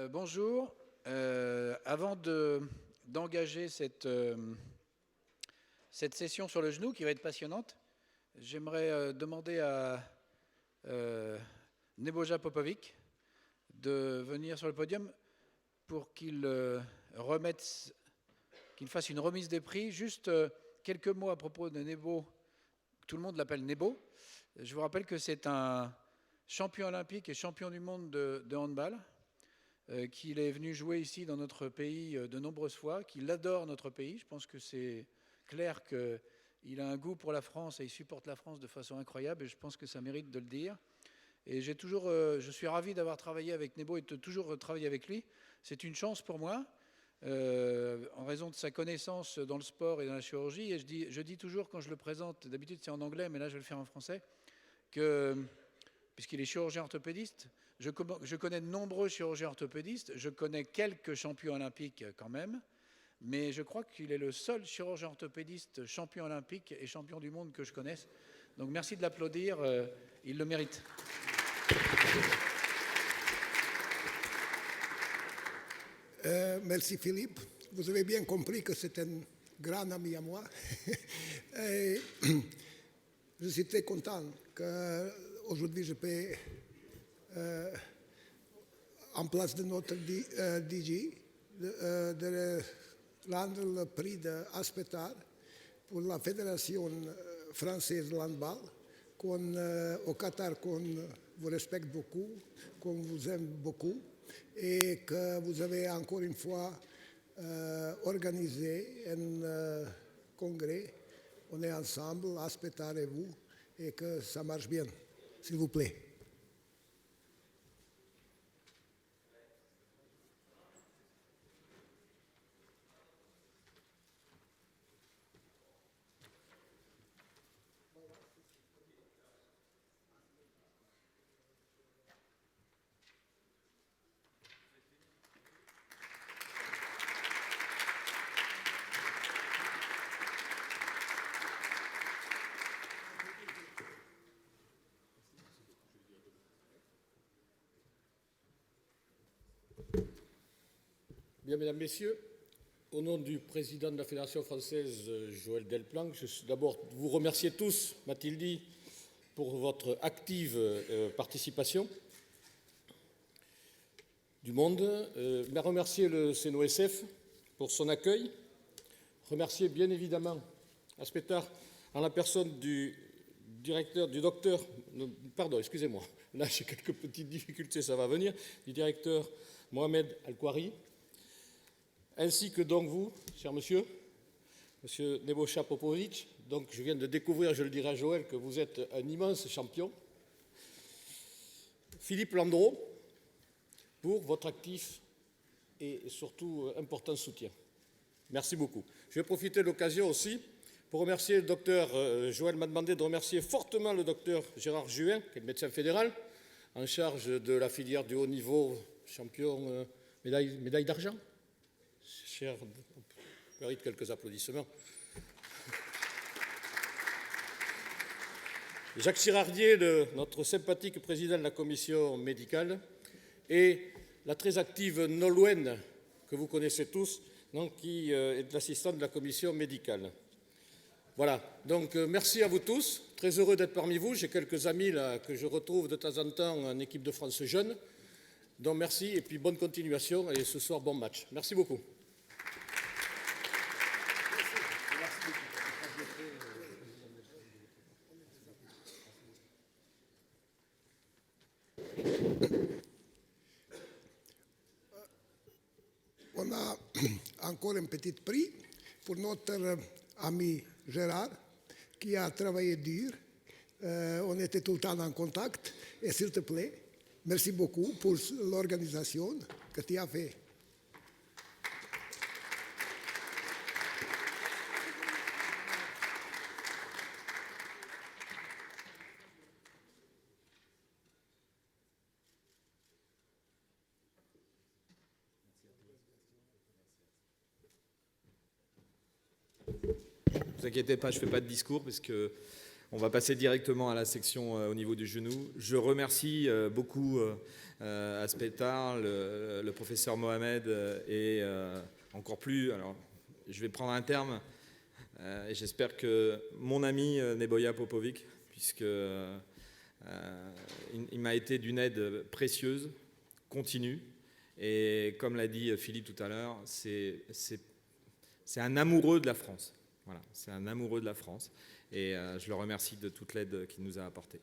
Bonjour. Avant d'engager cette session sur le genou qui va être passionnante, j'aimerais demander à Nebojša Popović de venir sur le podium pour qu'il fasse une remise des prix. Juste quelques mots à propos de Nebo. Tout le monde l'appelle Nebo. Je vous rappelle que c'est un champion olympique et champion du monde de handball, qu'il est venu jouer ici dans notre pays de nombreuses fois, qu'il adore notre pays. Je pense que c'est clair qu'il a un goût pour la France et il supporte la France de façon incroyable, et je pense que ça mérite de le dire. Et je suis ravi d'avoir travaillé avec Nebo et de toujours travailler avec lui. C'est une chance pour moi, en raison de sa connaissance dans le sport et dans la chirurgie. Et je dis toujours quand je le présente, d'habitude c'est en anglais, mais là je vais le faire en français, que puisqu'il est chirurgien orthopédiste, je connais de nombreux chirurgiens orthopédistes, je connais quelques champions olympiques quand même, mais je crois qu'il est le seul chirurgien orthopédiste champion olympique et champion du monde que je connaisse. Donc merci de l'applaudir, il le mérite. Merci Philippe. Vous avez bien compris que c'est un grand ami à moi. Et je suis très content qu'aujourd'hui je peux, en place de notre DG, de rendre le prix d'Aspetar pour la Fédération française de handball, au Qatar qu'on vous respecte beaucoup, qu'on vous aime beaucoup, et que vous avez encore une fois organisé un congrès. On est ensemble, Aspetar et vous, et que ça marche bien, s'il vous plaît. Bien, mesdames, messieurs, au nom du président de la Fédération française, Joël Delplanque, je suis d'abord vous remercier tous, m'a-t-il dit, pour votre active participation du monde. Mais remercier le CNOSF pour son accueil. Remercier bien évidemment Aspetar en la personne du docteur, pardon, excusez-moi, là j'ai quelques petites difficultés, ça va venir, du directeur Mohamed Al-Kouari, ainsi que donc vous, cher monsieur Nebojša Popović. Donc je viens de découvrir, je le dirai à Joël, que vous êtes un immense champion. Philippe Landreau, pour votre actif et surtout important soutien. Merci beaucoup. Je vais profiter de l'occasion aussi pour remercier le docteur, Joël m'a demandé de remercier fortement le docteur Gérard Juin, qui est le médecin fédéral, en charge de la filière du haut niveau, champion, médaille d'argent. Cher, on mérite quelques applaudissements. Jacques Sirardier, notre sympathique président de la commission médicale, et la très active Nolwenn, que vous connaissez tous, donc, qui est l'assistante de la commission médicale. Voilà, donc merci à vous tous, très heureux d'être parmi vous. J'ai quelques amis là, que je retrouve de temps en temps en équipe de France jeune. Donc merci et puis bonne continuation et ce soir bon match. Merci beaucoup. On a encore un petit prix pour notre ami Gérard, qui a travaillé dur. On était tout le temps en contact. Et s'il te plaît, merci beaucoup pour l'organisation que tu as fait. Ne vous inquiétez pas, je ne fais pas de discours parce que On va passer directement à la section au niveau du genou. Je remercie beaucoup Aspetar, le professeur Mohamed et encore plus, alors je vais prendre un terme, et j'espère que mon ami Neboya Popovic, puisque il m'a été d'une aide précieuse, continue, et comme l'a dit Philippe tout à l'heure, c'est un amoureux de la France. Voilà, c'est un amoureux de la France, et je le remercie de toute l'aide qu'il nous a apportée.